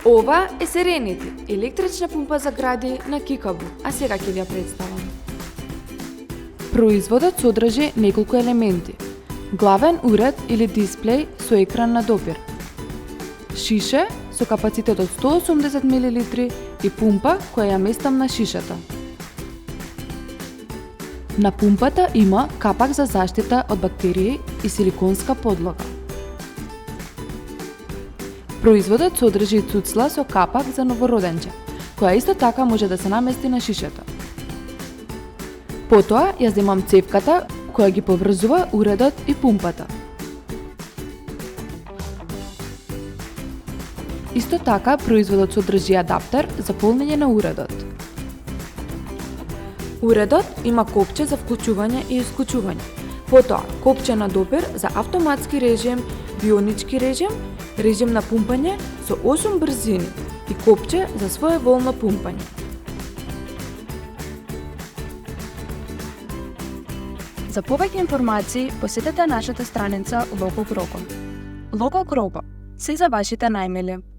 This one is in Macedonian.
Ова е Serenity, електрична пумпа за гради на Кикабу, а сега ќе ви ја представам. Производот содржи неколку елементи. Главен уред или дисплеј со екран на допир. Шише со капацитет од 180 мл и пумпа која ја местам на шишата. На пумпата има капак за заштита од бактерии и силиконска подлога. Производот содржи цуцла со капак за новороденче, која исто така може да се намести на шишата. Потоа ја земам цевката која ги поврзува уредот и пумпата. Исто така производот содржи адаптер за полнење на уредот. Уредот има копче за вклучување и исклучување, потоа копче на допир за автоматски режим, бионички режим, режим на пумпање со 8 брзини и копче за своеволно пумпање. За повеќе информации посетете нашата страница Local Croco. Local Croco, се за вашите најмили.